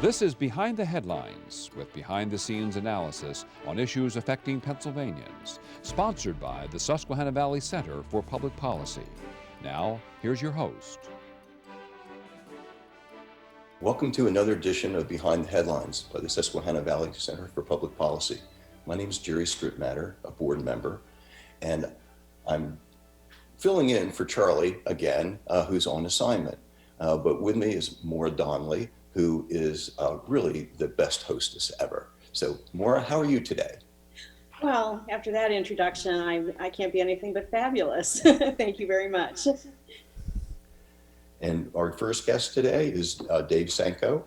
This is Behind the Headlines, with behind-the-scenes analysis on issues affecting Pennsylvanians, sponsored by the Susquehanna Valley Center for Public Policy. Now, here's your host. Welcome to another edition of Behind the Headlines by the Susquehanna Valley Center for Public Policy. My name is Jere Strittmatter, a board member, and I'm filling in for Charlie again, who's on assignment. But with me is Maura Donley, who is really the best hostess ever. So Maura, how are you today? Well, after that introduction, I can't be anything but fabulous. Thank you very much. And our first guest today is Dave Sanko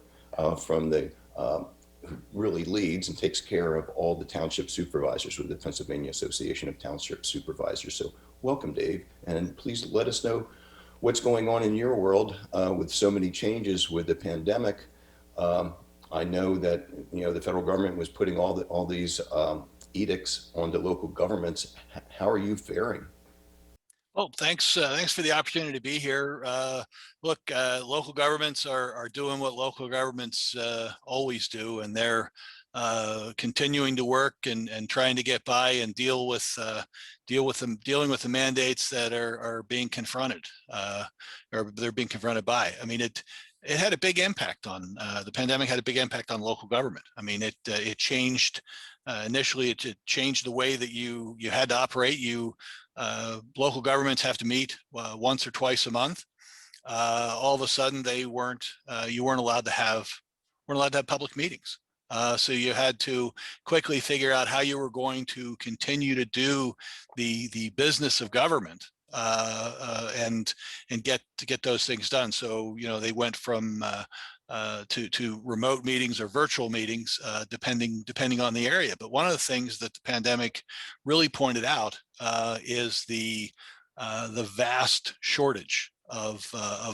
from the who really leads and takes care of all the Township Supervisors with the Pennsylvania Association of Township Supervisors. So welcome, Dave, and please let us know what's going on in your world with so many changes with the pandemic. I know that the federal government was putting all these edicts onto local governments. How are you faring? Well, thanks for the opportunity to be here. Look, local governments are doing what local governments always do, and they're continuing to work and trying to get by and dealing with the mandates that are being confronted or they're being confronted by. I mean, it had a big impact on the pandemic. Had a big impact on local government. I mean, it changed initially. It changed the way that you had to operate. Local governments have to meet once or twice a month. All of a sudden, you weren't allowed to have public meetings. So you had to quickly figure out how you were going to continue to do the business of government and get those things done. So they went from to remote meetings or virtual meetings, depending on the area. But one of the things that the pandemic really pointed out is the vast shortage of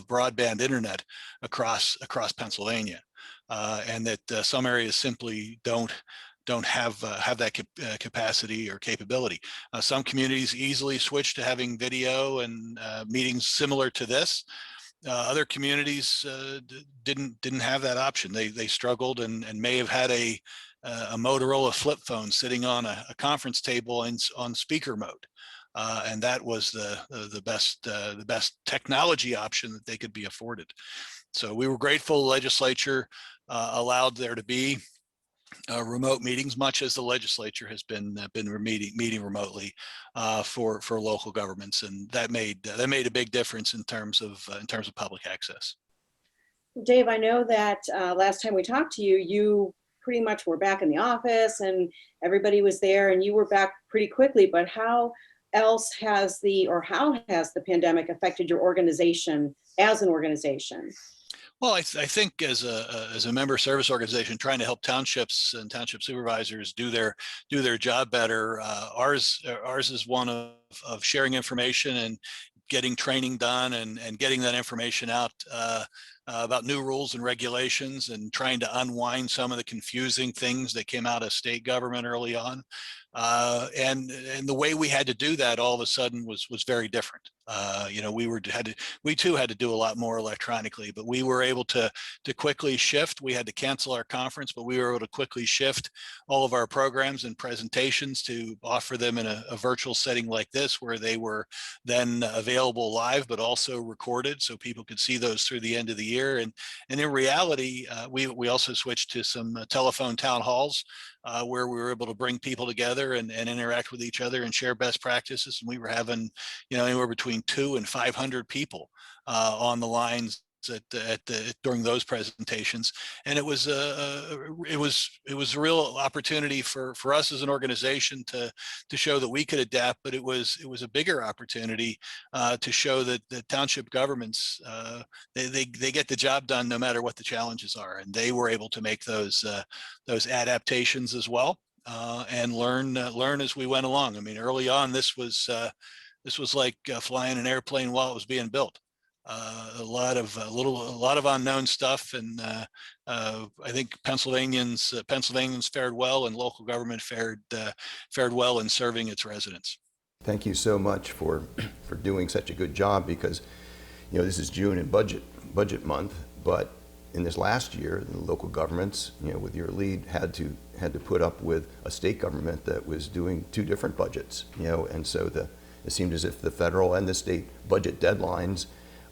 broadband internet across Pennsylvania, and that some areas simply don't have that capacity or capability. Some communities easily switched to having video and meetings similar to this. Other communities didn't have that option. They struggled and may have had a Motorola flip phone sitting on a conference table on speaker mode, and that was the best technology option that they could be afforded. So we were grateful the legislature allowed there to be remote meetings, much as the legislature has been meeting remotely for local governments, and that made a big difference in terms of public access. Dave, I know that last time we talked to you, you pretty much were back in the office and everybody was there and you were back pretty quickly, but how has the pandemic affected your organization as an organization? Well, I think as a member service organization trying to help townships and township supervisors do their job better, ours is one of sharing information and getting training done and getting that information out about new rules and regulations and trying to unwind some of the confusing things that came out of state government early on. And the way we had to do that all of a sudden was very different. We too had to do a lot more electronically, but we were able to quickly shift. We had to cancel our conference, but we were able to quickly shift all of our programs and presentations to offer them in a virtual setting like this, where they were then available live, but also recorded so people could see those through the end of the year. And in reality, we also switched to some telephone town halls where we were able to bring people together and interact with each other and share best practices. And we were having, anywhere between 200 and 500 people on the lines during those presentations, and it was a real opportunity for us as an organization to show that we could adapt, but it was a bigger opportunity to show that the township governments they get the job done no matter what the challenges are, and they were able to make those adaptations as well and learn as we went along. I mean, early on, this was like flying an airplane while it was being built. A lot of unknown stuff, and I think Pennsylvanians fared well, and local government fared well in serving its residents. Thank you so much for doing such a good job, because this is June and budget month, but in this last year, the local governments, with your lead, had to put up with a state government that was doing two different budgets, and so it seemed as if the federal and the state budget deadlines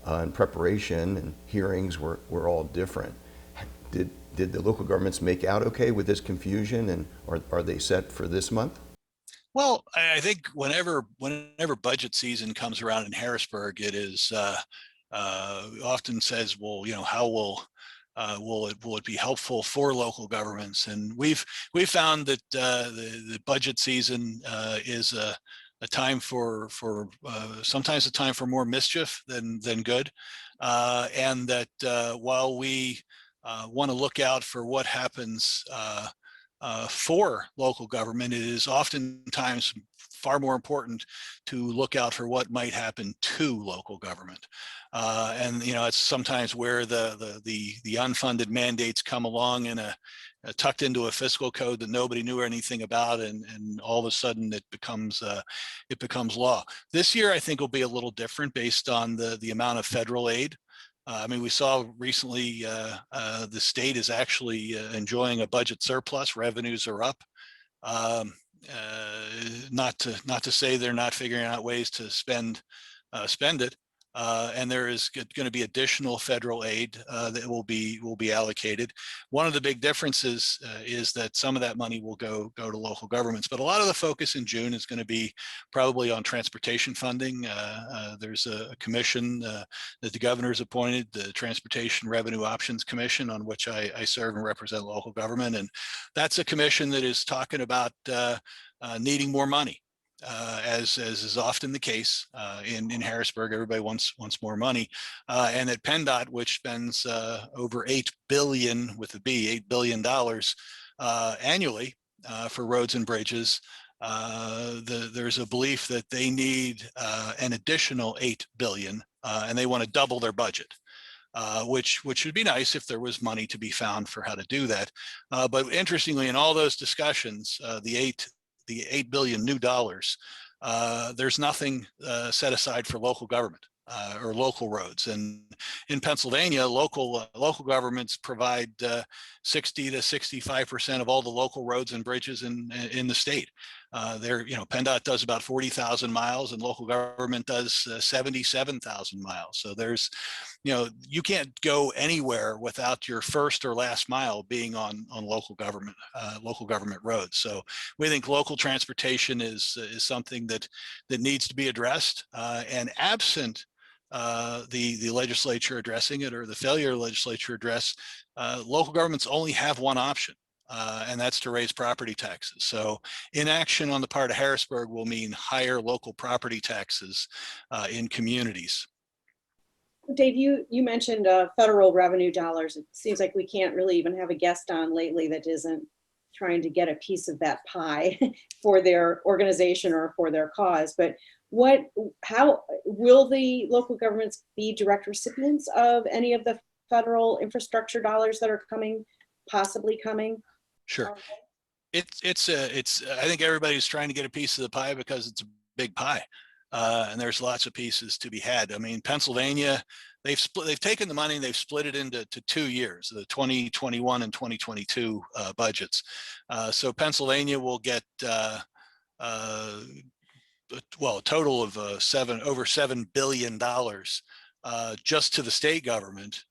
and preparation and hearings were all different. Did the local governments make out okay with this confusion, and are they set for this month? Well, I think whenever budget season comes around in Harrisburg, it is often says, well, how will it be helpful for local governments? And we've found that the budget season is a time for sometimes a time for more mischief than good, and that while we want to look out for what happens for local government, it is oftentimes far more important to look out for what might happen to local government. And it's sometimes where the unfunded mandates come along and tucked into a fiscal code that nobody knew anything about, and all of a sudden it becomes law. This year, I think, will be a little different based on the amount of federal aid. We saw recently the state is actually enjoying a budget surplus. Revenues are up. Not to say they're not figuring out ways to spend it. And there is going to be additional federal aid that will be allocated. One of the big differences is that some of that money will go to local governments, but a lot of the focus in June is going to be probably on transportation funding. There's a commission that the governor's appointed, the Transportation Revenue Options Commission, on which I serve and represent local government, and that's a commission that is talking about needing more money. As is often the case in Harrisburg, everybody wants more money, and at PennDOT, which spends over $8 billion with a B, $8 billion annually for roads and bridges. There's a belief that they need an additional $8 billion, and they want to double their budget. Which would be nice if there was money to be found for how to do that. But interestingly, in all those discussions, the $8 billion new dollars, there's nothing set aside for local government or local roads. And in Pennsylvania, local governments provide 60 to 65% of all the local roads and bridges in the state. PennDOT does about 40,000 miles, and local government does 77,000 miles. So there's, you can't go anywhere without your first or last mile being on local government roads. So we think local transportation is something that needs to be addressed, and absent the legislature addressing it, or the failure of the legislature address, local governments only have one option, and that's to raise property taxes. So inaction on the part of Harrisburg will mean higher local property taxes in communities. Dave, you mentioned federal revenue dollars. It seems like we can't really even have a guest on lately that isn't trying to get a piece of that pie for their organization or for their cause. But how will the local governments be direct recipients of any of the federal infrastructure dollars that are possibly coming? Sure. It's I think everybody's trying to get a piece of the pie because it's a big pie. And there's lots of pieces to be had. Pennsylvania, they've taken the money and they've split it into 2 years, the 2021 and 2022 budgets. So Pennsylvania will get a total of over $7 billion just to the state government,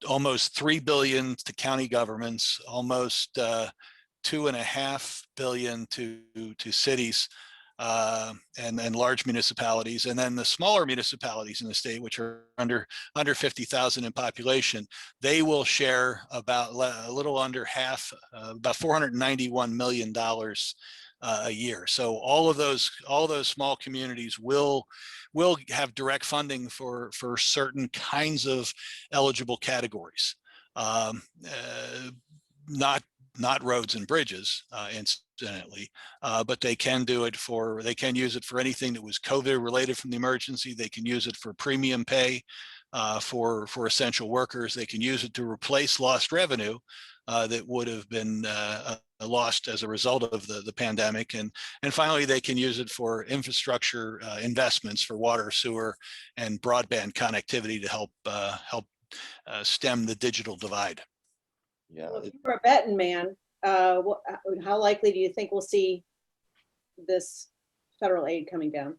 almost $3 billion to county governments, almost $2.5 billion to cities. And large municipalities, and then the smaller municipalities in the state, which are under 50,000 in population, they will share about a little under half, about $491 million a year. So all those small communities will have direct funding for certain kinds of eligible categories, not roads and bridges, incidentally, but they can use it for anything that was COVID related from the emergency. They can use it for premium pay for essential workers. They can use it to replace lost revenue that would have been lost as a result of the pandemic. And finally, they can use it for infrastructure investments for water, sewer, and broadband connectivity to help stem the digital divide. Yeah, Well, if you're a betting man, how likely do you think we'll see this federal aid coming down?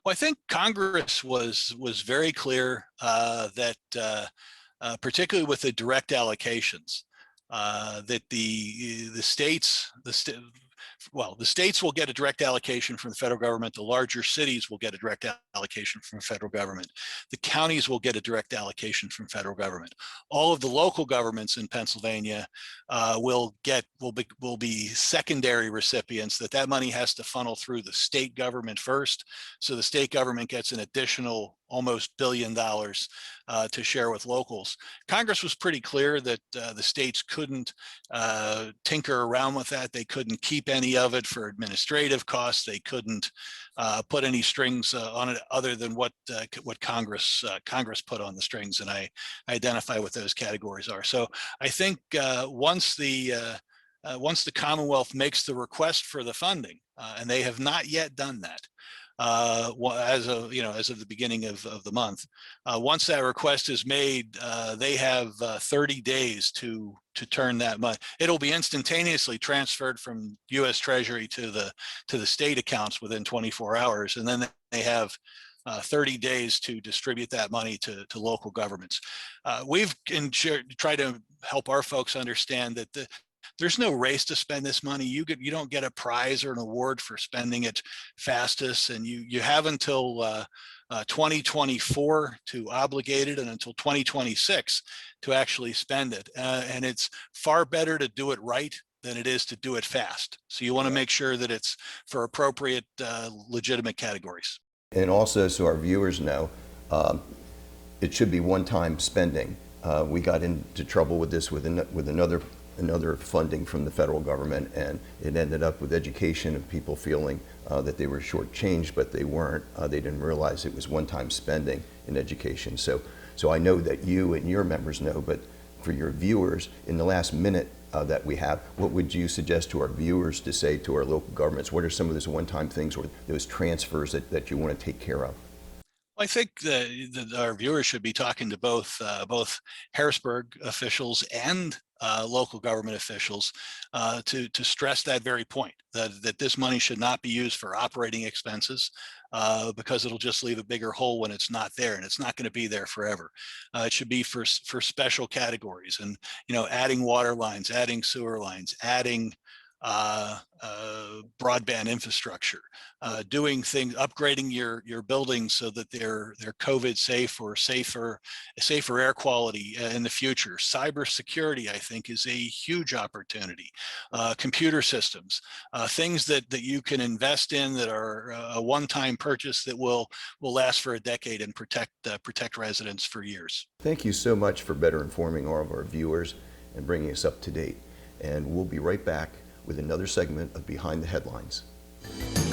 Well, I think Congress was very clear that particularly with the direct allocations, that the states will get a direct allocation from the federal government. The larger cities will get a direct allocation from the federal government. The counties will get a direct allocation from federal government. All of the local governments in Pennsylvania will be secondary recipients. That money has to funnel through the state government first. So the state government gets an additional almost $1 billion to share with locals. Congress was pretty clear that the states couldn't tinker around with that. They couldn't keep any of it for administrative costs. They couldn't put any strings on it other than what Congress put on the strings, and I identify what those categories are. So I think once the Commonwealth makes the request for the funding, and they have not yet done that, as of the beginning of the month. Once that request is made, they have 30 days to turn that money. It'll be instantaneously transferred from U.S. Treasury to the state accounts within 24 hours, and then they have 30 days to distribute that money to local governments. We've tried to help our folks understand that there's no race to spend this money. You don't get a prize or an award for spending it fastest, and you have until 2024 to obligate it, and until 2026 to actually spend it. And it's far better to do it right than it is to do it fast. So you want to make sure that it's for appropriate, legitimate categories. and also so our viewers know, it should be one-time spending. We got into trouble with this with another funding from the federal government, and it ended up with education of people feeling that they were shortchanged, but they weren't. They didn't realize it was one-time spending in education. So I know that you and your members know, but for your viewers, in the last minute that we have, what would you suggest to our viewers to say to our local governments? What are some of those one-time things or those transfers that you want to take care of? I think that our viewers should be talking to both Harrisburg officials and local government officials to stress that very point, that this money should not be used for operating expenses because it'll just leave a bigger hole when it's not there, and it's not going to be there forever. It should be for special categories, and adding water lines, adding sewer lines, adding broadband infrastructure, doing things, upgrading your buildings so that they're COVID safe or safer air quality in the future. Cybersecurity, I think, is a huge opportunity. Computer systems, things that you can invest in that are a one-time purchase that will last for a decade and protect residents for years. Thank you so much for better informing all of our viewers and bringing us up to date. And we'll be right back with another segment of Behind the Headlines.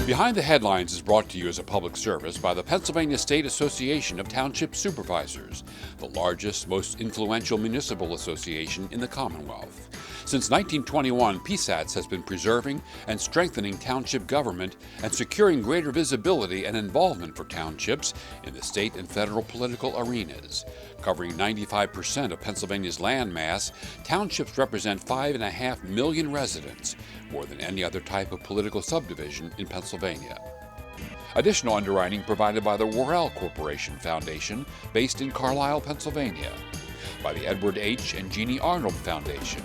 Behind the Headlines is brought to you as a public service by the Pennsylvania State Association of Township Supervisors, the largest, most influential municipal association in the Commonwealth. Since 1921, PSATS has been preserving and strengthening township government and securing greater visibility and involvement for townships in the state and federal political arenas. Covering 95% of Pennsylvania's land mass, townships represent 5.5 million residents, more than any other type of political subdivision in Pennsylvania. Additional underwriting provided by the Worrell Corporation Foundation, based in Carlisle, Pennsylvania, by the Edward H. and Jeannie Arnold Foundation,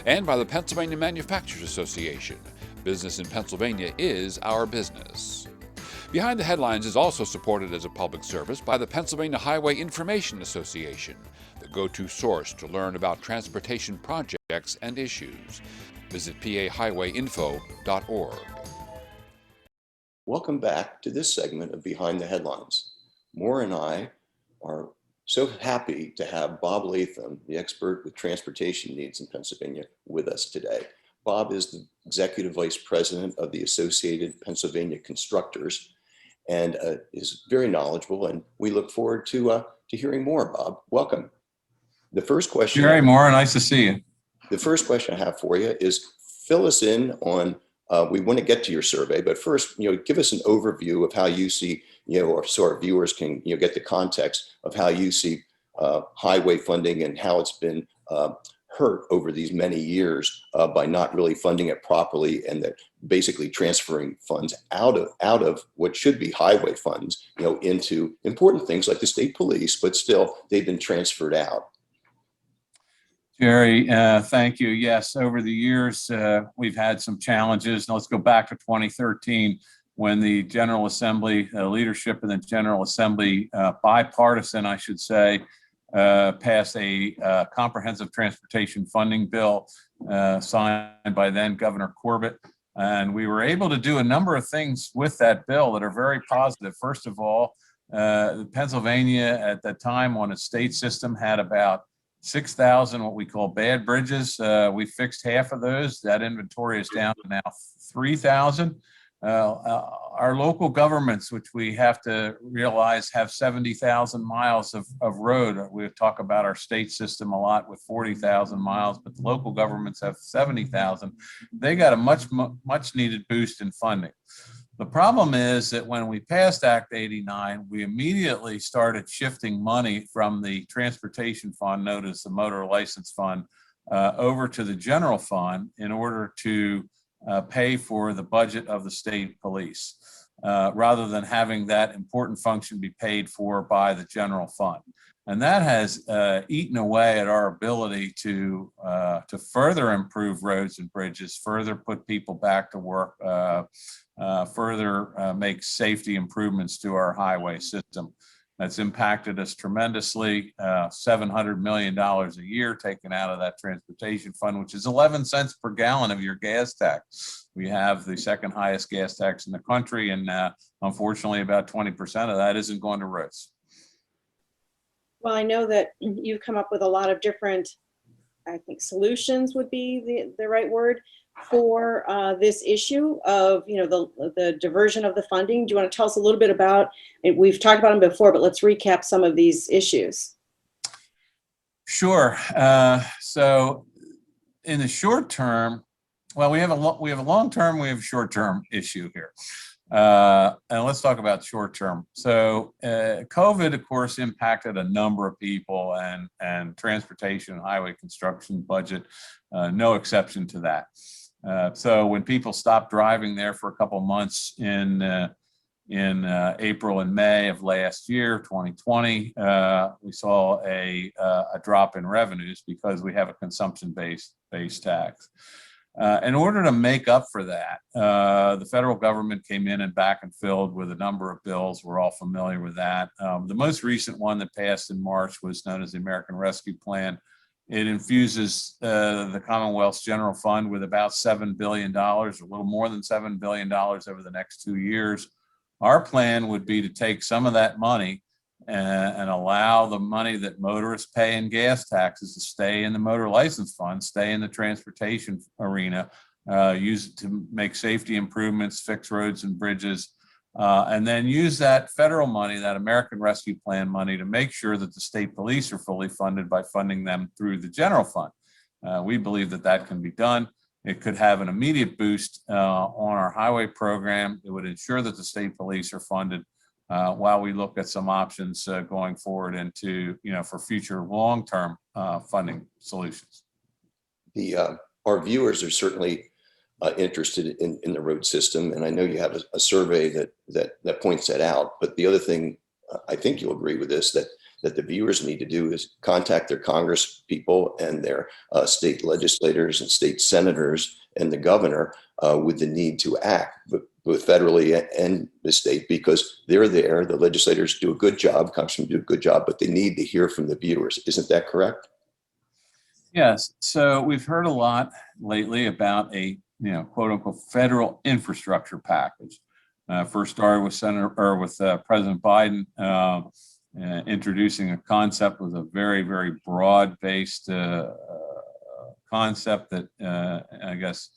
and by the Pennsylvania Manufacturers Association. Business in Pennsylvania is our business. Behind the Headlines is also supported as a public service by the Pennsylvania Highway Information Association, the go-to source to learn about transportation projects and issues. Visit pahighwayinfo.org. Welcome back to this segment of Behind the Headlines. Maura and I are so happy to have Bob Latham, the expert with transportation needs in Pennsylvania, with us today. Bob is the Executive Vice President of the Associated Pennsylvania Constructors and is very knowledgeable, and we look forward to hearing more. Bob, welcome. The first question. Jere, Maura, nice to see you. The first question I have for you is, fill us in on, we want to get to your survey, but first, give us an overview of how you see, or so our viewers can, get the context of how you see highway funding and how it's been hurt over these many years by not really funding it properly, and that basically transferring funds out of what should be highway funds, into important things like the state police, but still they've been transferred out. Jerry, thank you. Yes, over the years, we've had some challenges. Now let's go back to 2013 when the General Assembly, leadership in the General Assembly, bipartisan, I should say, passed a comprehensive transportation funding bill signed by then Governor Corbett. And we were able to do a number of things with that bill that are very positive. First of all, Pennsylvania at that time on its state system had about 6,000 what we call bad bridges. We fixed half of those. That inventory is down to now 3,000. Our local governments, which we have to realize have 70,000 miles of road. We talk about our state system a lot with 40,000 miles, but the local governments have 70,000. They got a much needed boost in funding. The problem is that when we passed Act 89, we immediately started shifting money from the transportation fund, known as the motor license fund, over to the general fund in order to pay for the budget of the state police, rather than having that important function be paid for by the general fund. And that has eaten away at our ability to further improve roads and bridges, further put people back to work, further make safety improvements to our highway system. That's impacted us tremendously. $700 million a year taken out of that transportation fund, which is 11 cents per gallon of your gas tax. We have the second highest gas tax in the country, and unfortunately about 20% of that isn't going to roads. Well, I know that you've come up with a lot of different, I think solutions would be the right word for this issue of, the diversion of the funding. Do you want to tell us a little bit about, we've talked about them before, but let's recap some of these issues. Sure. So in the short term, well, we have a long term, we have a short term issue here. And let's talk about short term. So COVID, of course, impacted a number of people, and transportation and highway construction budget, no exception to that. So when people stopped driving there for a couple months in April and May of last year, 2020, we saw a drop in revenues because we have a consumption-based tax. In order to make up for that, the federal government came in and back and filled with a number of bills. We're all familiar with that. The most recent one that passed in March was known as the American Rescue Plan. It infuses the Commonwealth's general fund with about $7 billion, a little more than $7 billion over the next 2 years. Our plan would be to take some of that money and allow the money that motorists pay in gas taxes to stay in the motor license fund, stay in the transportation arena, use it to make safety improvements, fix roads and bridges, and then use that federal money, that American Rescue Plan money, to make sure that the state police are fully funded by funding them through the general fund. We believe that that can be done. It could have an immediate boost on our highway program. It would ensure that the state police are funded while we look at some options going forward into, for future long-term funding solutions. Our viewers are certainly interested in the road system, and I know you have a survey that points that out. But the other thing, I think you'll agree with this, that the viewers need to do is contact their Congress people and their state legislators and state senators and the governor with the need to act, both federally and the state, because they're there. The legislators do a good job, Congressmen do a good job, but they need to hear from the viewers. Isn't that correct? Yes. So we've heard a lot lately about a quote unquote federal infrastructure package. First started with President Biden introducing a concept with a very, very broad-based concept that I guess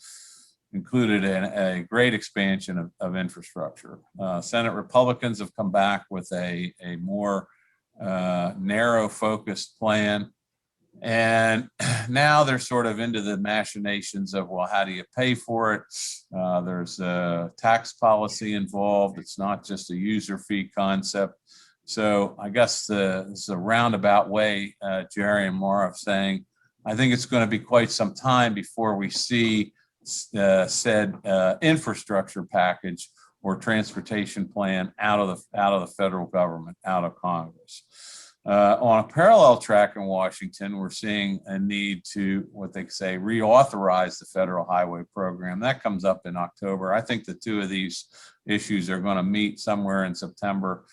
included a great expansion of infrastructure. Senate Republicans have come back with a more narrow-focused plan. And now they're sort of into the machinations of, well, how do you pay for it? There's a tax policy involved. It's not just a user fee concept. So I guess this is a roundabout way, Jerry and Maura, of saying, I think it's going to be quite some time before we see said infrastructure package or transportation plan out of the federal government, out of Congress. On a parallel track in Washington, we're seeing a need to, what they say, reauthorize the federal highway program. That comes up in October. I think the two of these issues are going to meet somewhere in September.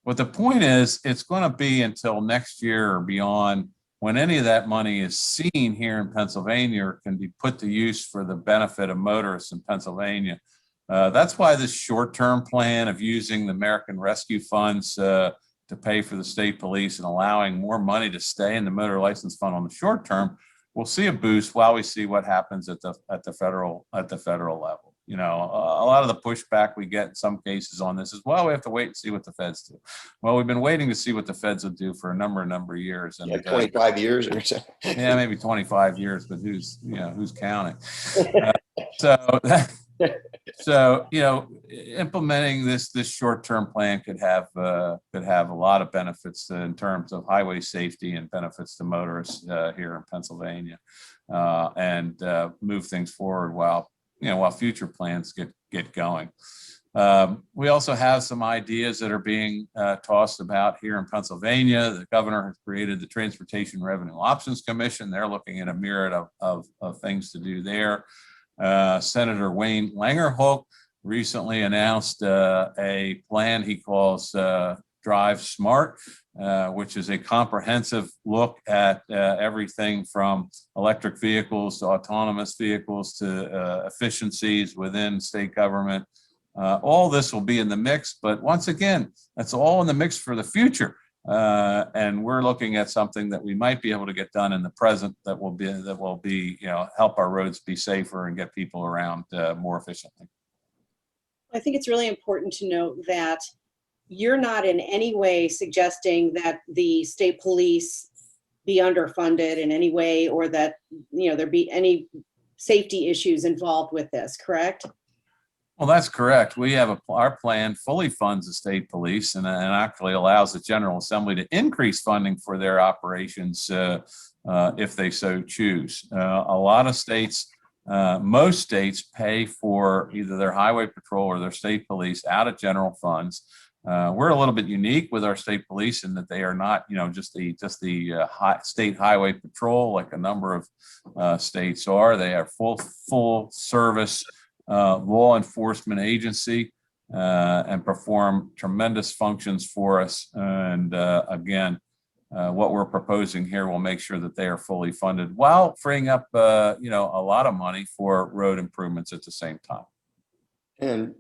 But the point is, it's going to be until next year or beyond when any of that money is seen here in Pennsylvania or can be put to use for the benefit of motorists in Pennsylvania. That's why this short-term plan of using the American Rescue Funds to pay for the state police and allowing more money to stay in the motor license fund on the short term, we'll see a boost while we see what happens at the federal level. You know, a lot of the pushback we get in some cases on this is, well, we have to wait and see what the feds do. Well, we've been waiting to see what the feds will do for a number of years. And 25 years or so. Yeah, maybe 25 years, but who's counting? So, you know, implementing this short-term plan could have a lot of benefits in terms of highway safety and benefits to motorists here in Pennsylvania, and move things forward while future plans get going. We also have some ideas that are being tossed about here in Pennsylvania. The governor has created the Transportation Revenue Options Commission. They're looking at a myriad of things to do there. Senator Wayne Langerholt recently announced a plan he calls Drive Smart, which is a comprehensive look at everything from electric vehicles to autonomous vehicles to efficiencies within state government. All this will be in the mix, but once again, that's all in the mix for the future. And we're looking at something that we might be able to get done in the present that will be help our roads be safer and get people around more efficiently. I think it's really important to note that you're not in any way suggesting that the state police be underfunded in any way, or that there be any safety issues involved with this, correct? Well, that's correct. We have our plan fully funds the state police and actually allows the General Assembly to increase funding for their operations if they so choose. A lot of states, most states pay for either their highway patrol or their state police out of general funds. We're a little bit unique with our state police in that they are not, just the state highway patrol like a number of states are. They are full service law enforcement agency and perform tremendous functions for us. And again, what we're proposing here will make sure that they are fully funded while freeing up, a lot of money for road improvements at the same time. And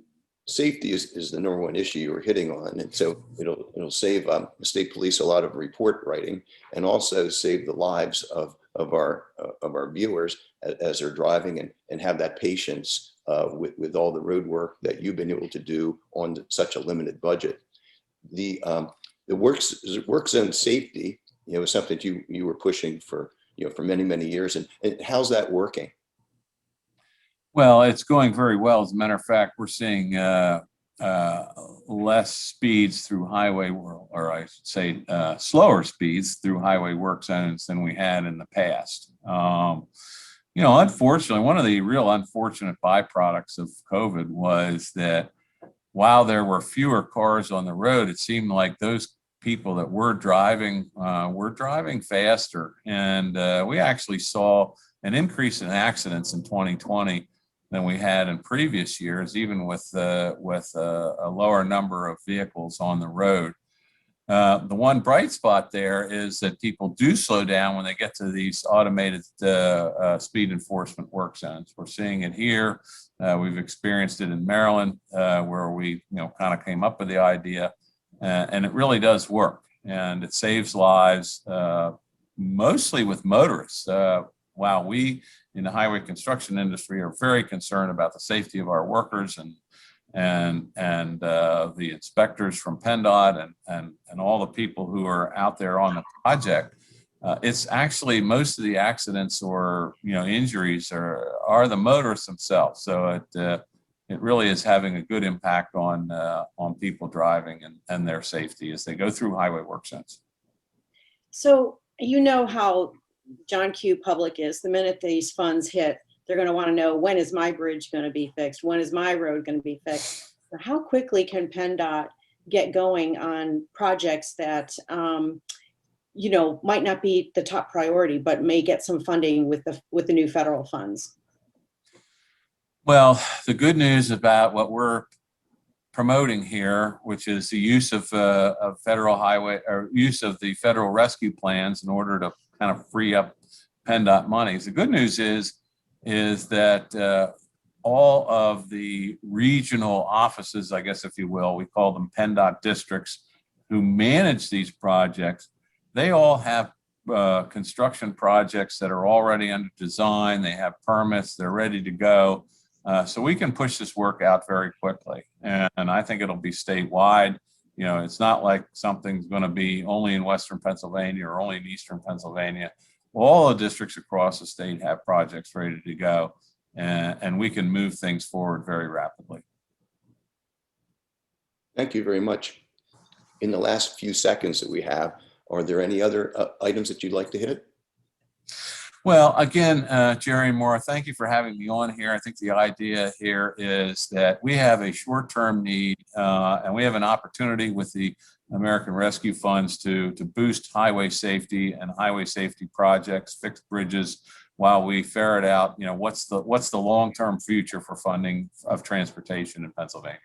safety is the number one issue you were hitting on, and so it'll save the state police a lot of report writing, and also save the lives of our viewers as they're driving and have that patience with all the road work that you've been able to do on such a limited budget. The work zone safety, is something that you were pushing for many years, and how's that working? Well, it's going very well. As a matter of fact, we're seeing less speeds through highway, or I should say slower speeds through highway work zones than we had in the past. Unfortunately, one of the real unfortunate byproducts of COVID was that while there were fewer cars on the road, it seemed like those people that were driving faster. And we actually saw an increase in accidents in 2020 than we had in previous years, even with a lower number of vehicles on the road. The one bright spot there is that people do slow down when they get to these automated speed enforcement work zones. We're seeing it here. We've experienced it in Maryland, where we kind of came up with the idea, and it really does work, and it saves lives, mostly with motorists. While we in the highway construction industry are very concerned about the safety of our workers and the inspectors from PennDOT and all the people who are out there on the project, it's actually most of the accidents or injuries are the motorists themselves. So it really is having a good impact on people driving and their safety as they go through highway work zones. So you know how John Q. Public is. The minute these funds hit, they're going to want to know, when is my bridge going to be fixed? When is my road going to be fixed? How quickly can PennDOT get going on projects that, you know, might not be the top priority, but may get some funding with the new federal funds? Well, the good news about what we're promoting here, which is the use of federal highway, or use of the federal rescue plans in order to kind of free up PennDOT monies. The good news is that all of the regional offices, I guess if you will, we call them PennDOT districts, who manage these projects, they all have construction projects that are already under design. They have permits, they're ready to go. So we can push this work out very quickly. And I think it'll be statewide. You know, it's not like something's going to be only in Western Pennsylvania or only in Eastern Pennsylvania. All the districts across the state have projects ready to go, and we can move things forward very rapidly. Thank you very much. In the last few seconds that we have, are there any other items that you'd like to hit? Well, again, Jere and Maura, thank you for having me on here. I think the idea here is that we have a short-term need, and we have an opportunity with the American Rescue Funds to boost highway safety and highway safety projects, fix bridges, while we ferret out, you know, what's the long-term future for funding of transportation in Pennsylvania.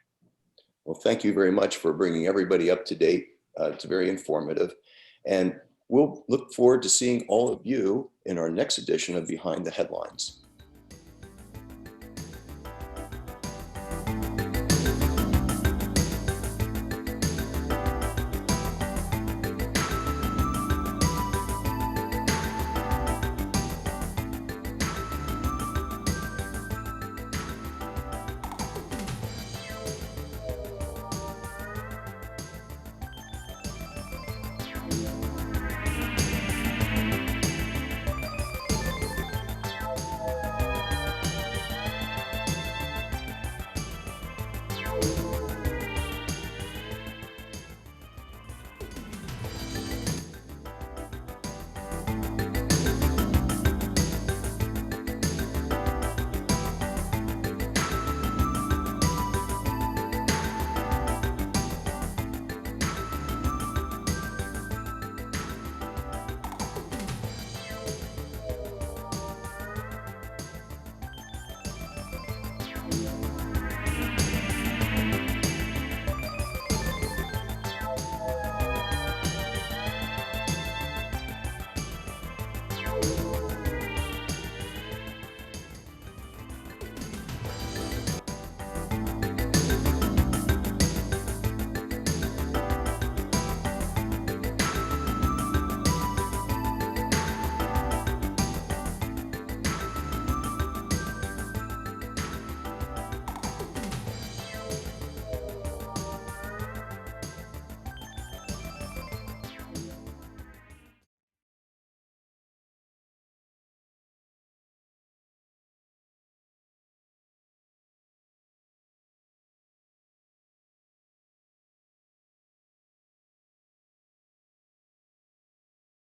Well, thank you very much for bringing everybody up to date. It's very informative. And we'll look forward to seeing all of you in our next edition of Behind the Headlines.